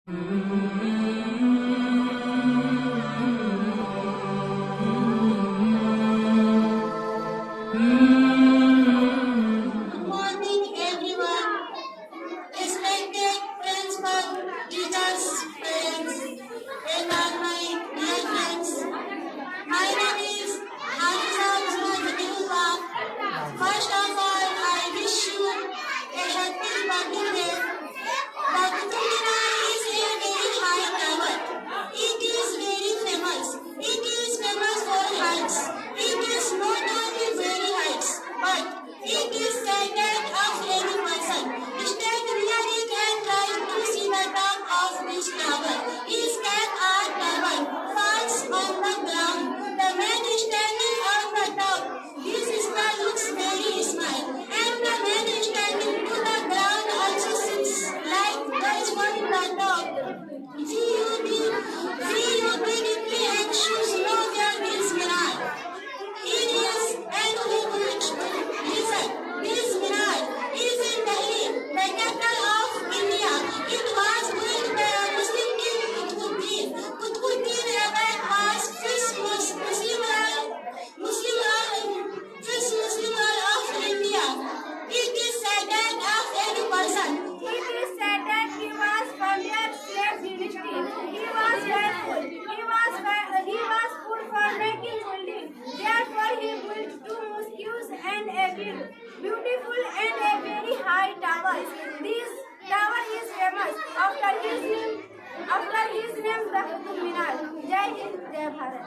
morning, everyone. Respected principal, teachers, friends, and all my dear friends. My name is Hafza zabiullah. First of all, I wish you a happy birthday. The is a very high tower. It is very famous. It is famous for heights. It is not only very heights, but it is standard of any person. Stand really can try to see the top of this tower. His cap or tower falls on the ground. The man is standing on the top. His smile looks very smile. And the man is standing to the ground also sits like this one the top. See you deeply and shoes know where this mirar. It is and who will listen. This mirar is in Delhi, the capital of India. It was built by a Muslim king Qutbuddin. Qutbuddin Abbad was first Muslim of India. It is said that of any person. It is said that he was from their slave dynasty. He was wealthful. He was good for making building. Therefore, he built two mosques and a beautiful and a very high tower. This tower is famous after his name, the Qutub Minar. Jai Hind, Jai Bharat.